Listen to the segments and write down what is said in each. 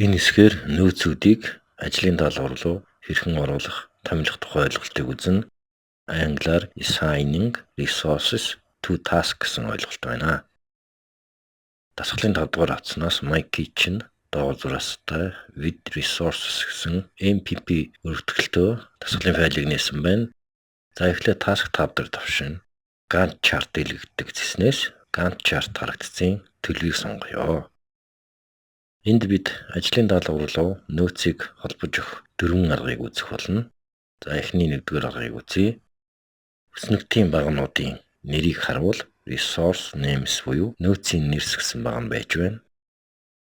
Энэ хэсгээр нөөцүүдийг ажлын даалгавар руу хэрхэн оруулах, томилох тухай ойлголтыг үзнэ. Англиар assigning resources to task гэсэн ойлголт байна. Дасгалын 5 дугаар хавцнаас Mike чинь доогуур зураастай with resources гэсэн MPP өргөтгөлтөө дасгалын файлыг нээсэн байна. За эхлээд task tab дээр тавшин Gantt chart дэлгэгддэг зэснээс Gantt chart харагдсан төлөвийг сонгоё. Энд бид ажлын даалгавар руу нөөцийг холбож өгөх 4 аргыг үзэх болно. За эхний 1-р аргыг үзье. Хүснэгтийн багнуудын нэрийг харуул resource names буюу нөөцийн нэрс гэсэн баг нь байж байна.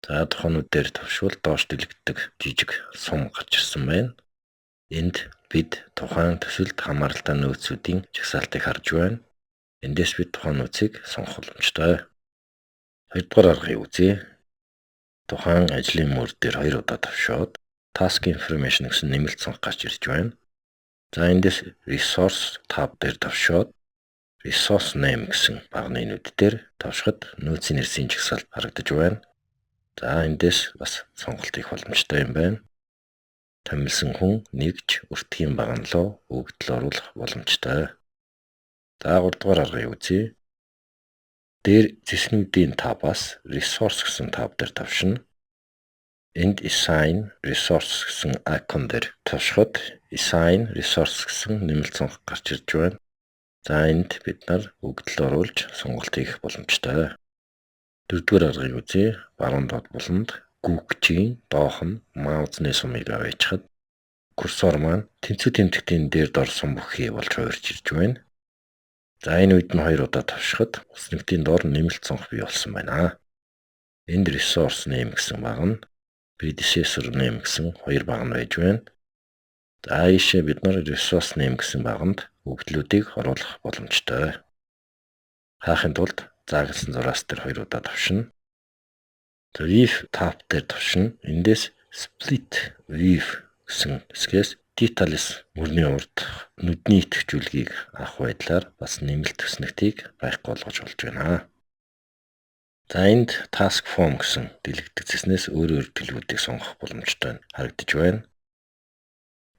За тухайнууд дээр тавшвал доош дэлгэгддэг жижиг сум гарч ирсэн байна. Энд бид тухайн төсөлд хамааралтай нөөцүүдийн жагсаалтыг харж байна. Эндээс бид тухайн нөөцийг сонгох боломжтой. 2-р аргыг үзье. Тухайн ажлын мөр дээр 2 удаа тавшаад task information гэсэн нэмэлт цонх гарч ирж байна. За эндээс resource tab дээр тавшаад resource name гэсэн багны нүд дээр тавшихад нөөцийн нэрсийн жагсаалт харагдаж байна. За эндээс бас сонголт хийх боломжтой юм байна. Томилсон хүн нэгж өртгийн багнлоо өгөгдөл оруулах боломжтой. За 3-р аргыг үзье. Дээр зэснүүдийн табаас resource гэсэн таб дээр тавшина. Энд assign resource гэсэн icon дээр тавшихад assign resource гэсэн нэмэлт цонх гарч ирж байна. За энд бид нар өгөгдөл оруулж сонголт хийх боломжтой. 4-р аргыг үзье. Баруун доод буланд гүгчийн доох нь маузны сумыг аваачхад курсор маань тэнцүү тэмдэгтийн дээр дорсон бүхий болж хуурж ирж байна. За энэ үед нь 2 удаа тавшихад хүснэгтийн доор нэмэлт цонх бий болсон байна. Энд resource name гэсэн баг нь predecessor name гэсэн 2 баг нь байж байна. За ийшээ бид нар resource name гэсэн баганд өгөгдлүүдийг оруулах боломжтой. Хаахын тулд заагласан зураас дээр 2 удаа тавшина. View tab дээр тавшина. Эндээс split view гэсэн хэсгээс details мөрний урд нүдний идэвхжүүлгийг авах байдлаар бас нэмэлт төснөгтийг байхгүй болгож болж байна. За энд task form гэсэн дэлгэгдэх зэснээс өөр төлөвүүдийг сонгох боломжтой харагдаж байна.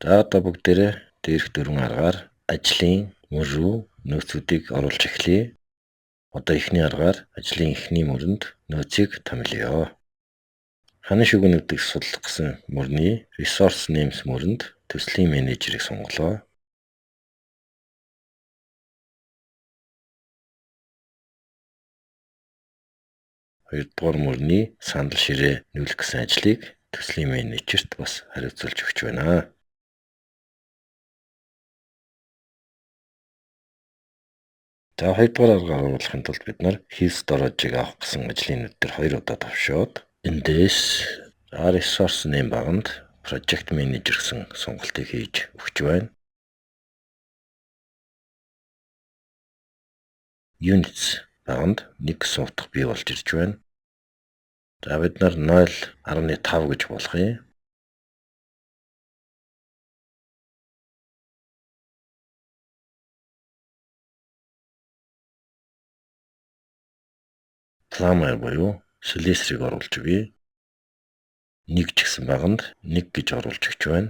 За одоо бүгдээрээ дээрх 4 аргаар ажлын мөр рүү нөөцүүдийг оруулж эхлэе. Одоо эхний аргаар ажлын эхний мөрөнд нөөцийг томилъё. Ханы шүгнүүдийг судлах гэсэн мөрний resource names мөрөнд төслийн менежерийг сонголоо. Хоёрдугаар мөрний сандал ширээ нүүлэх гэсэн ажлыг төслийн менежерт бас хариуцуулж өгч байна. За 2-р аргаар оруулахын тулд бид нар heal storage-ыг авах гэсэн ажлын нүд дээр 2 удаа тавшаад эндээс resource name баганд project manager гэсэн сонголтыг хийж өгч байна. Units баганд 1 гэсэн утга бий болж ирж байна. За бид нар 0.5 гэж болгоё. Plumber буюу слесарыг оруулж өгье. 1 ч гэсэн баганд 1 гэж оруулж өгч байна.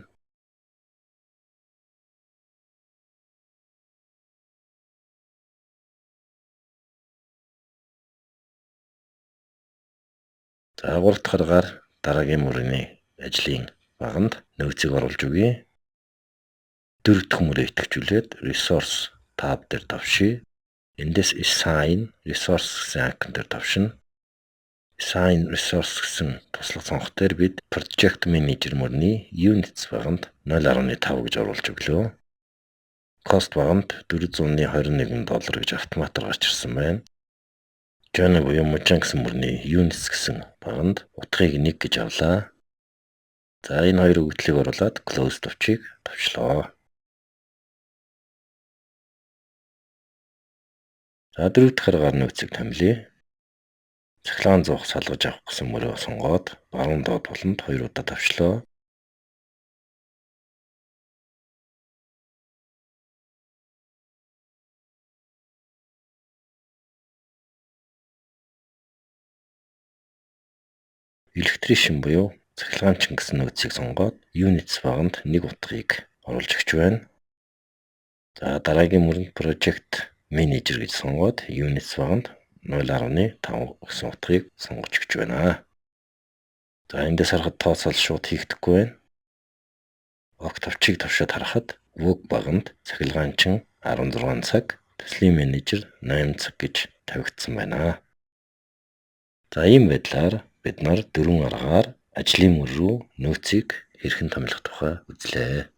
За 3 дахь аргаар дараагийн мөрний ажлын баганд нөөцийг оруулж өгье. 4 дахь мөрөө идэвхжүүлээд resource tab дээр тавшия. Эндээс assign resource гэсэн icon дээр тавшина. Assign resource гэсэн туслах цонх дээр бид project manager мөрний units баганд 0.5 гэж оруулж өглөө. Cost баганд $421 гэж автоматар гарч ирсэн байна. Journey буюу мужаан гэсэн мөрний units гэсэн баганд утгыг 1 гэж авлаа. За энэ хоёр өгөгдлийг оруулаад close товчийг тавьчлаа. За 4 дахь аргаар нөөцийг томилъё. Цахилгаан зуух салгаж авах гэсэн мөрөө сонгоод баруун доод буланд 2 удаа тавьчлаа. Electrician буюу цахилгаанчин гэсэн нөөцийг сонгоод Units баганд нэг утгыг оруулж өгч байна. За дараагийн мөрөнд Project Manager гэж сонгоод Units баганд 0.5 гэсэн утгыг сонгож өгч байна. За эндээс харахад тооцоол шууд хийгдэхгүй байна. Огт товчийг тавшаад харахад Work баганд цахилгаанчин 16 цаг, төслийн менежер 8 цаг гэж тавигдсан байна. За ийм байдлаар бид нар 4 аргаар ажлын мөр рүү нөөцийг хэрхэн томилох тухай үзлээ.